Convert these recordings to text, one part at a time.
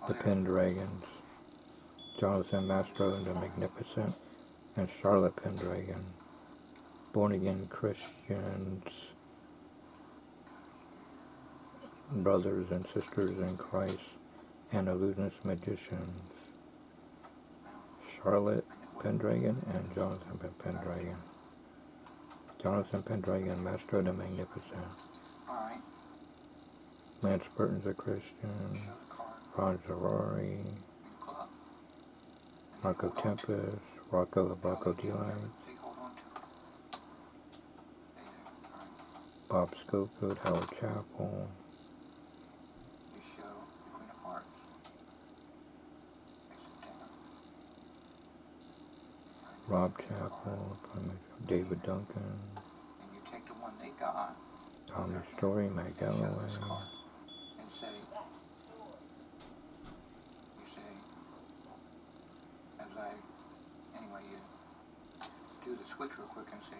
the Pendragons, Jonathan Mastro the Magnificent, and Charlotte Pendragon, born-again Christians, brothers and sisters in Christ, and illusionist magicians, Charlotte Pendragon and Jonathan Pendragon. Jonathan Pendragon, Mastro the Magnificent. Lance Burton's a Christian. Roger Rory. Marco Tempest. Rocco the Bronco Delight. Bob Schofield, Howard Chapel. Rob Chappell, David Duncan. Tommy Story, Matt Galloway. Do the switch real quick and say,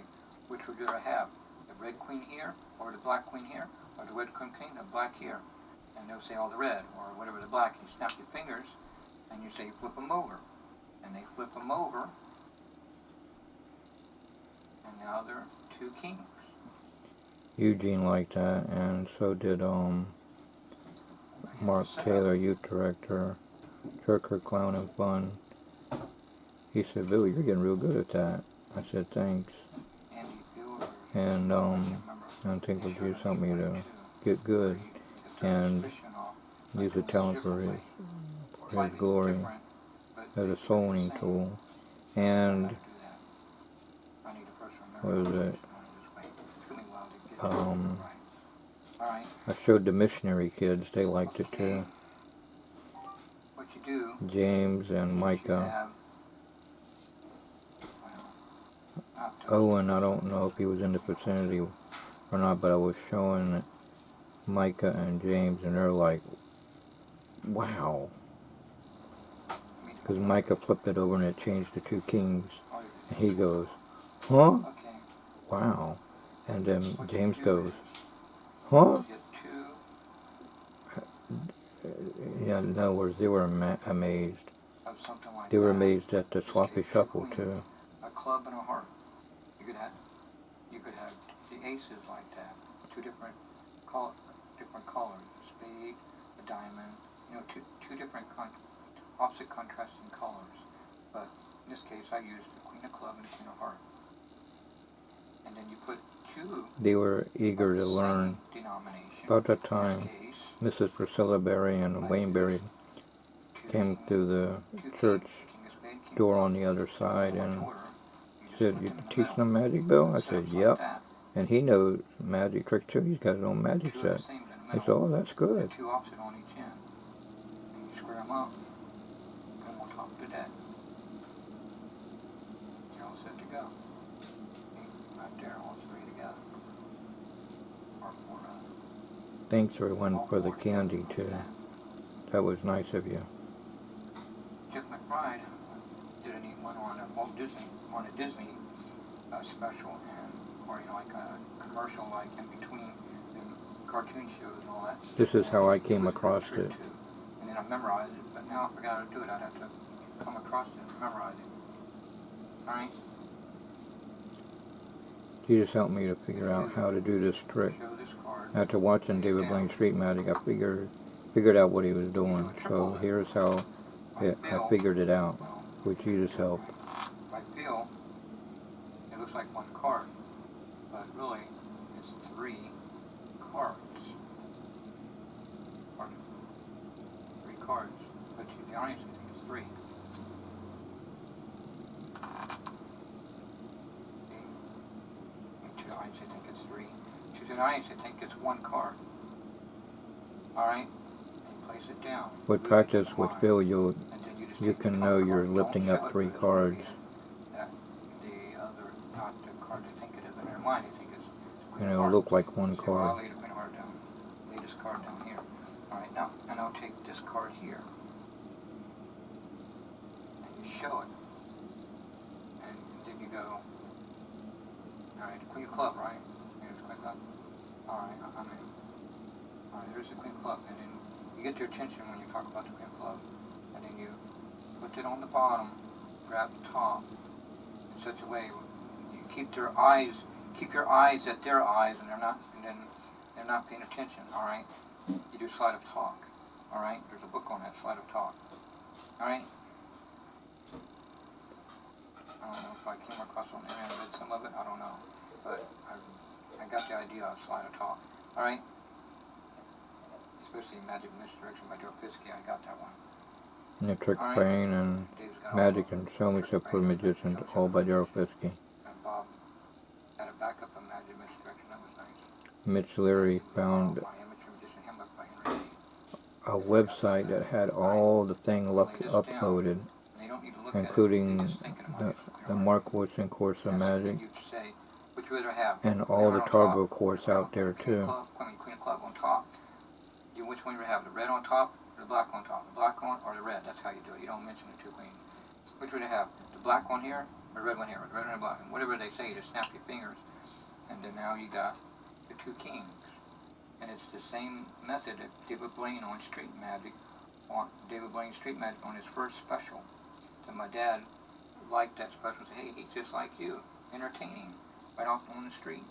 which would you rather have? The red queen here, or the black queen here, or the red queen, the black here? And they'll say, oh, the red, or whatever, the black. You snap your fingers, and you say, flip them over. And they flip them over, and now they're two kings. Eugene liked that, and so did Mark Taylor, youth director, Jerker Clown and Fun. He said, Bill, you're getting real good at that. I said, thanks. And I think would you help me to get good and use the talent for his glory as a soul winning tool. And what was it? I showed the missionary kids, they liked it too. James and Micah. Owen, I don't know if he was in the vicinity or not, but I was showing Micah and James, and they're like, wow. Because Micah flipped it over and it changed to two kings. And he goes, huh? Wow. And then James goes, huh? Yeah, in other words, they were amazed. They were amazed at the sloppy shuffle, too. A club and a heart. You could have the aces like that, two different colors, a spade, a diamond, two different opposite contrasting colors. But in this case, I used the queen of club and the queen of heart. And then you put two. They were eager to learn. About that time, Mrs. Priscilla Berry and Wayne Berry came through the church door on the other side and said, you teaching them magic, Bill? I said, yep. And he knows magic tricks too. He's got his own magic set. He said, oh, that's good. Two opposite on each end. And you square them up, put them on top of the deck. You're all set to go. Right there, all three together. Thanks everyone for the candy too. That was nice of you. Jeff McBride did a neat one on a Walt Disney, on a Disney special, or like a commercial, like in between the cartoon shows and all that. This is how I came across it. And then I memorized it, but now I forgot how to do it. I'd have to come across it and memorize it. All right. You just helped me to figure out how to do this trick. After watching David Blaine Street Magic, I figured out what he was doing. So here's how I figured it out, which you just helped. I feel it looks like one card, but really it's three cards. Pardon? Three cards, but the audience think it's three. The audience think it's three. To the audience think it's one card. All right, and place it down. With practice with Bill, you can know you're lifting up three cards. The other, not the card they think it is, but in their mind they think it's and it'll look like one card. I'll lay the queen of hearts down. Lay this card down here. Alright, now, and I'll take this card here. And you show it. And then you go, alright, the queen of club, right? Here's the queen of club. Alright, I'm in. Alright, there's the queen of club. And then You get their attention when you talk about the Queen Club, and then you put it on the bottom, grab the top, in such a way you keep your eyes at their eyes, and then they're not paying attention. All right. You do slide of talk. All right. There's a book on that, slide of talk. All right. I don't know if I came across on the internet and read some of it. I don't know, but I got the idea of slide of talk. All right. Especially Magic Misdirection by Daryl Fiske. I got that one. And the Trick Brain and Magic and Show Me Stuff for Magicians, all by Daryl Fiske. And Bob had a backup of Magic Misdirection. That was nice. Mitch Leary found a website that had all the things uploaded, including the Mark Woodson Course of Magic, and all the Tarbell course out there too. Queen Club on top. Which one you have? The red on top or the black on top? The black one or the red? That's how you do it. You don't mention the two queens. Which would you have? The black one here or the red one here? Or the red one and black. And whatever they say, you just snap your fingers. And then now you got the two kings. And it's the same method that David Blaine on Street Magic, on his first special. And my dad liked that special. Said, hey, he's just like you, entertaining, right off on the street.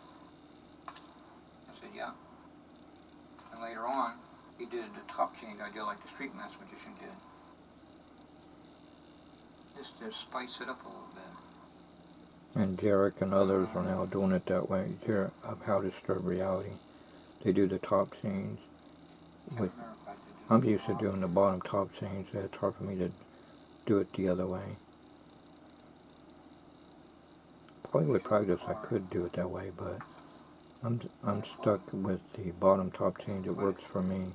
I said, yeah. And later on, he did the top change idea like the Street Mass Magician did. Just to spice it up a little bit. And Jarek and others are now doing it that way. Jarek of How Disturb Reality. They do the top change. I'm used to doing the bottom top change. It's hard for me to do it the other way. Probably with practice I could do it that way, but I'm stuck with the bottom top change. It works for me.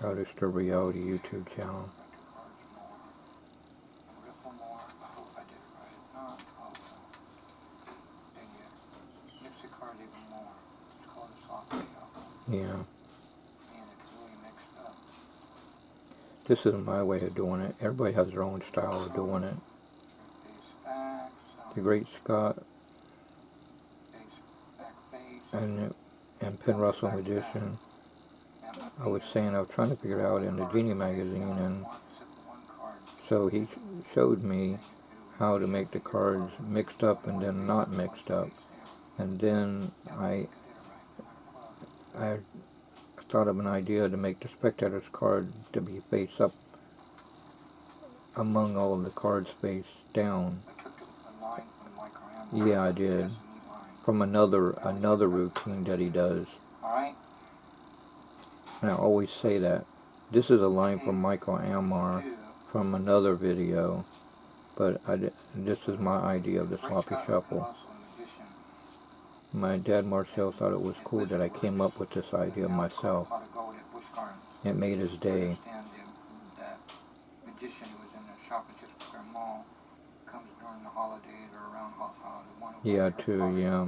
How Disturb Reality YouTube channel. Yeah. This is my way of doing it. Everybody has their own style of doing it. The Great Scott and Penn Russell Magician. I was saying I was trying to figure it out in the Genie magazine, and so he showed me how to make the cards mixed up and then not mixed up, and then I thought of an idea to make the Spectator's card to be face up among all of the cards face down. Yeah, I did. From another routine that he does. And I always say that. This is a line from Michael Amar from another video, but this is my idea of the sloppy shuffle. My dad Marcel thought it was cool that I came up with this idea myself. It made his day. Yeah, too, yeah.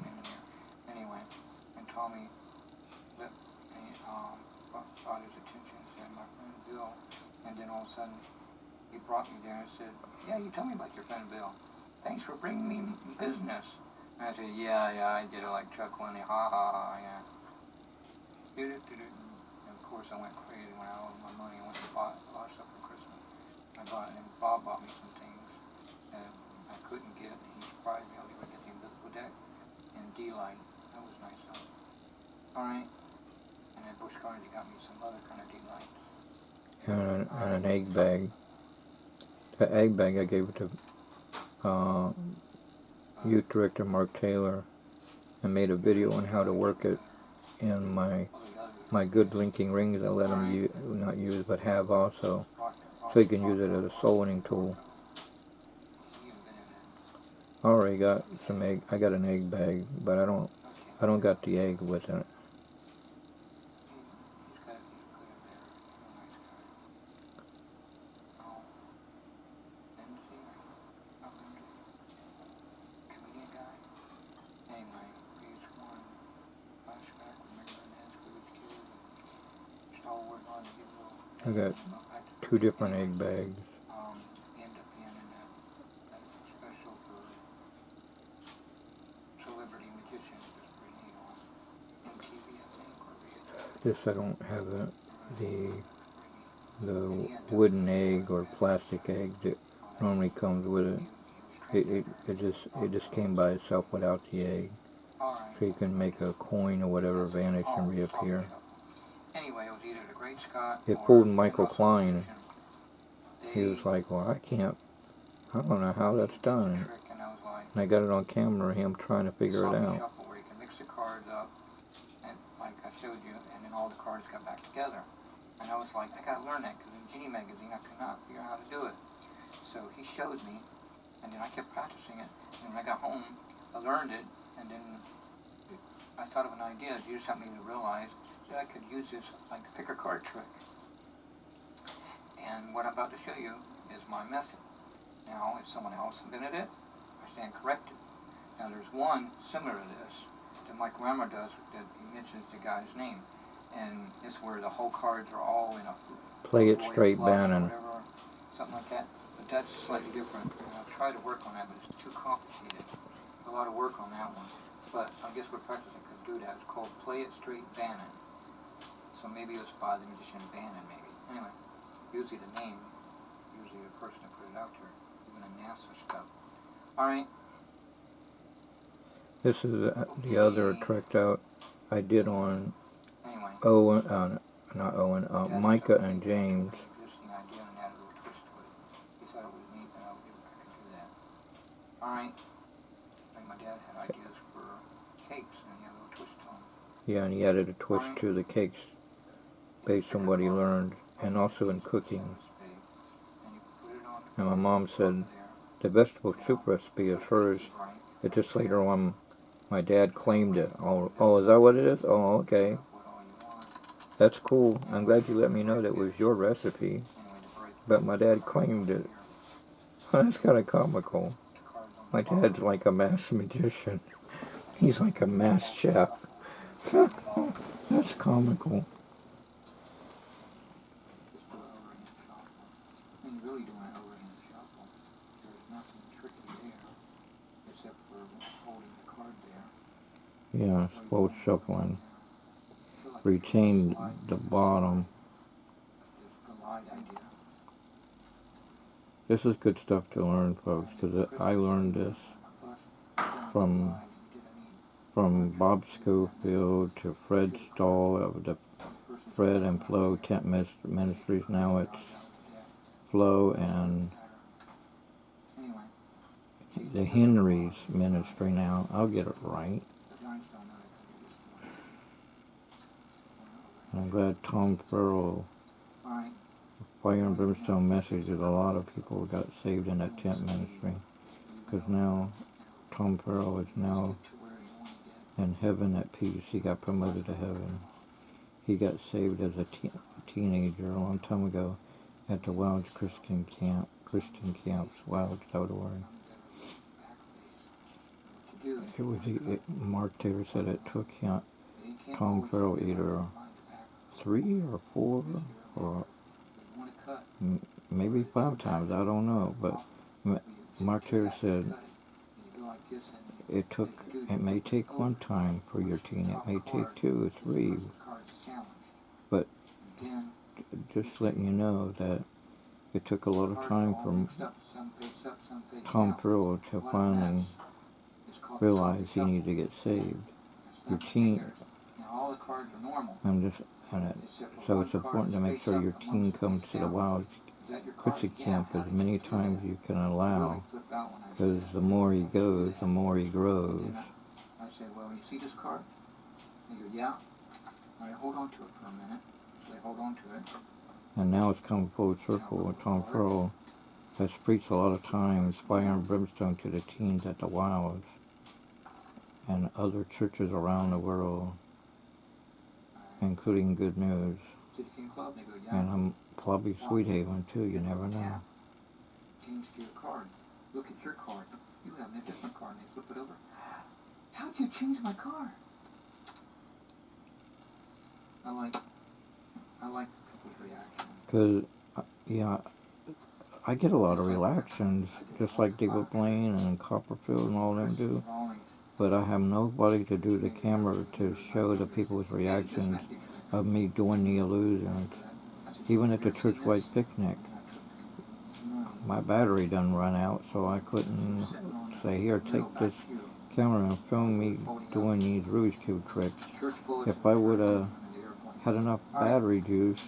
Anyway, and Tommy brought his attention, said, my friend Bill, and then all of a sudden he brought me there and said, yeah, you told me about your friend Bill. Thanks for bringing me business. And I said, yeah, I did it like Chuck Wendy, ha ha ha, yeah. And of course I went crazy when I owed my money. I went and bought a lot of stuff for Christmas. And Bob bought me some things that I couldn't get, and he surprised me. I was able to get the Invisible Deck and D-Light. That was nice of him. Alright. And then Bush Carnegie got me some other kind of D-Lights. And an egg bag. The egg bag I gave it to youth director Mark Taylor, and made a video on how to work it in my good linking rings. I let him not use but have also, so you can use it as a soloing tool. I already got some egg. I got an egg bag, but I don't got the egg with it. I got 2 different egg bags. End up being in a special for celebrity magicians. It's pretty neat on MTV, I think, or VH1. This I don't have the wooden egg or plastic egg that normally comes with it. It just came by itself without the egg. So you can make a coin or whatever vanish and reappear. Anyway, it was either the Great Scott. It pulled Michael Klein. He was like, well, I don't know how that's done. And I got it on camera, him trying to figure it out. Where you can mix the cards up, and like I showed you, and then all the cards got back together. And I was like, I gotta learn that, because in Genie magazine I could not figure out how to do it. So he showed me, and then I kept practicing it. And when I got home, I learned it, and then I thought of an idea. You just helped me to realize that I could use this like a pick a card trick. And what I'm about to show you is my method. Now, if someone else invented it, I stand corrected. Now, there's one similar to this that Mike Remmer does, that he mentions the guy's name. And it's where the whole cards are all in a Play It Straight Bannon. Whatever, something like that. But that's slightly different. And I'll try to work on that, but it's too complicated. A lot of work on that one. But I guess we're practicing could do that. It's called Play It Straight Bannon. So maybe it was by the magician Bannon, maybe. Anyway, usually the name, usually the person that put it out there, even in NASA stuff. Alright. This is the other trick out I did on Anyway. Owen, not Owen, Micah and James. Interesting idea and add a little twist to it. He thought it was neat, and I could do that. Alright. Like my dad had ideas for cakes, and he had a little twist on them. Yeah, and he added a twist to the cakes based on what he learned, and also in cooking. And my mom said the vegetable soup recipe is hers. It just later on, my dad claimed it. Oh, is that what it is? Oh, okay. That's cool. I'm glad you let me know that was your recipe. But my dad claimed it. That's kind of comical. My dad's like a master magician. He's like a master chef. That's comical. Yeah, both shuffling. Retain the bottom. This is good stuff to learn, folks, because I learned this from Bob Schofield to Fred Stahl of the Fred and Flo Tent Ministries. Now it's Flo and the Henry's ministry now. I'll get it right. I'm glad Tom Farrell, Fire and Brimstone messages, a lot of people got saved in that tent ministry. Because now Tom Farrell is now in heaven at peace. He got promoted to heaven. He got saved as a teenager a long time ago at the Wilds Christian Camps, Wilds.org. Mark Taylor said it took Tom Farrell either 3 or 4 or maybe 5 times, I don't know, but Mark Taylor said it may take 1 time for your teen, it may take 2 or 3, but just letting you know that it took a lot of time for Tom Farrell to finally realize he needed to get saved. Your teen, so it's important to make sure your teen comes to the Wild Christian Camp as many times you can allow, because the more he goes, the more he grows. I said, well, you see this card? They go, yeah. All right, hold on to it for a minute. So they hold on to it. And now it's come full circle. Tom Farrell has preached a lot of times Fire and Brimstone to the teens at the Wilds and other churches around the world, including Good News. And probably Sweet Haven too, you never know. Change to your card. Look at your card. You have a different card. And they flip it over. How'd you change my card? I like people's reaction. Because, yeah, I get a lot of reactions, just like David Blaine and Copperfield and all them do. But I have nobody to do the camera to show the people's reactions of me doing the illusions. Even at the Churchwide picnic, my battery done run out, so I couldn't say, here, take this camera and film me doing these Rubik's Cube tricks. If I would have had enough battery juice,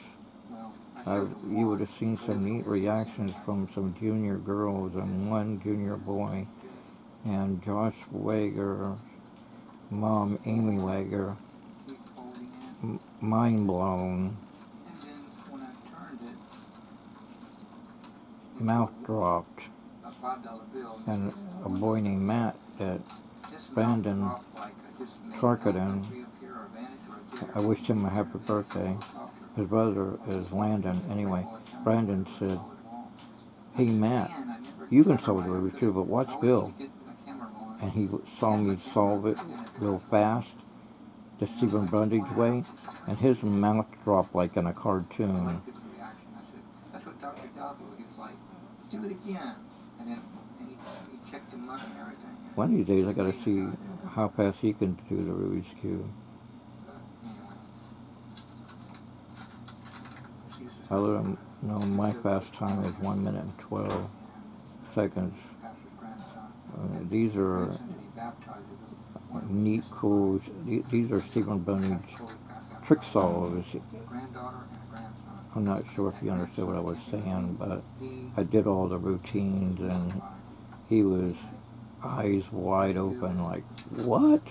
you would have seen some neat reactions from some junior girls and one junior boy, and Josh Wager, Mom Amy Wager, mind blown, mouth dropped, and a boy named Matt at Brandon Tarkadon. I wished him a happy birthday. His brother is Landon. Anyway, Brandon said, hey Matt, you can solve the Rubik's Cube, but watch Bill. And he saw me solve it real fast, the Stephen Brundage way, and his mouth dropped like in a cartoon. That's what Dr. Dabo, he was like, do it again. And then he checked him up and everything. One of these days I gotta see how fast he can do the Rubik's Cube. I let him know my fast time is 1 minute and 12 seconds. These are neat, cool. These are Stephen Brundage trick solvers. I'm not sure if you understood what I was saying, but I did all the routines, and he was eyes wide open, like, what?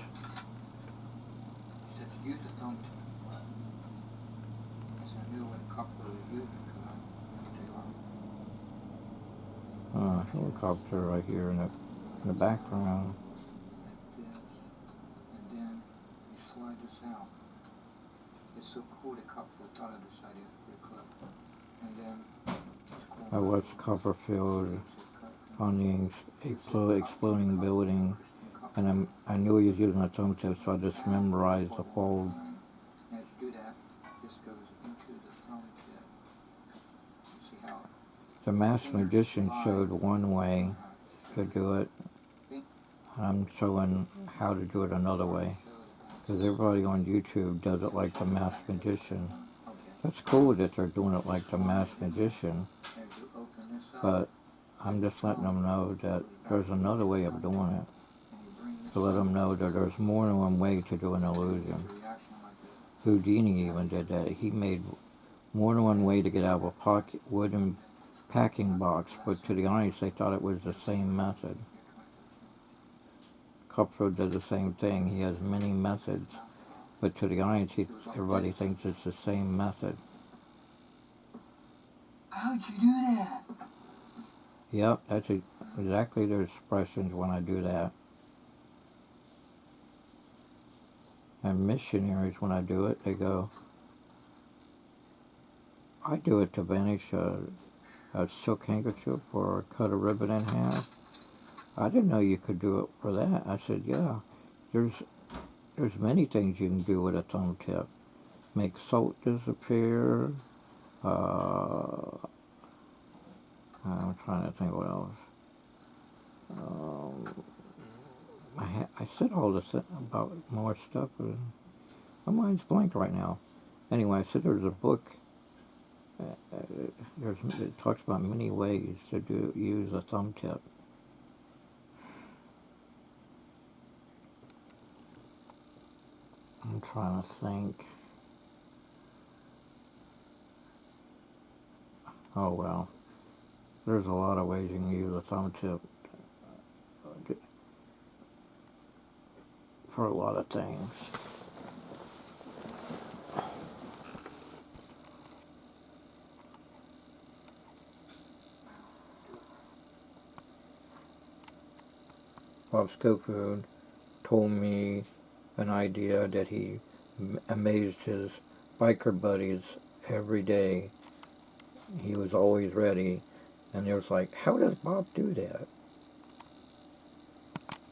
Helicopter right here in the background. And then you slide this out. It's so cool that Copperfield thought of this idea. It's pretty clever. And then I watched Copperfield on the exploding building, and I knew he was using a thumb tip, so I just memorized the fold. As you do that, this goes into the thumb tip. See how the Masked Magician showed one way to do it, and I'm showing how to do it another way, because everybody on YouTube does it like the Masked Magician. That's cool that they're doing it like the Masked Magician, but I'm just letting them know that there's another way of doing it, to let them know that there's more than one way to do an illusion. Houdini even did that. He made more than one way to get out of a wooden packing box, but to the audience they thought it was the same method. Copperfield does the same thing. He has many methods, but to the audience everybody thinks it's the same method. How'd you do that? Yep, that's exactly their expressions when I do that. And missionaries, when I do it, they go, I do it to vanish a silk handkerchief or cut a ribbon in half. I didn't know you could do it for that. I said, yeah, there's many things you can do with a thumb tip. Make salt disappear. I'm trying to think what else. I said all this about more stuff, but my mind's blank right now. Anyway, I said there's a book. It talks about many ways to use a thumb tip. I'm trying to think. Oh well, there's a lot of ways you can use a thumb tip for a lot of things. Bob Schofield told me an idea that he amazed his biker buddies every day. He was always ready, and they was like, how does Bob do that?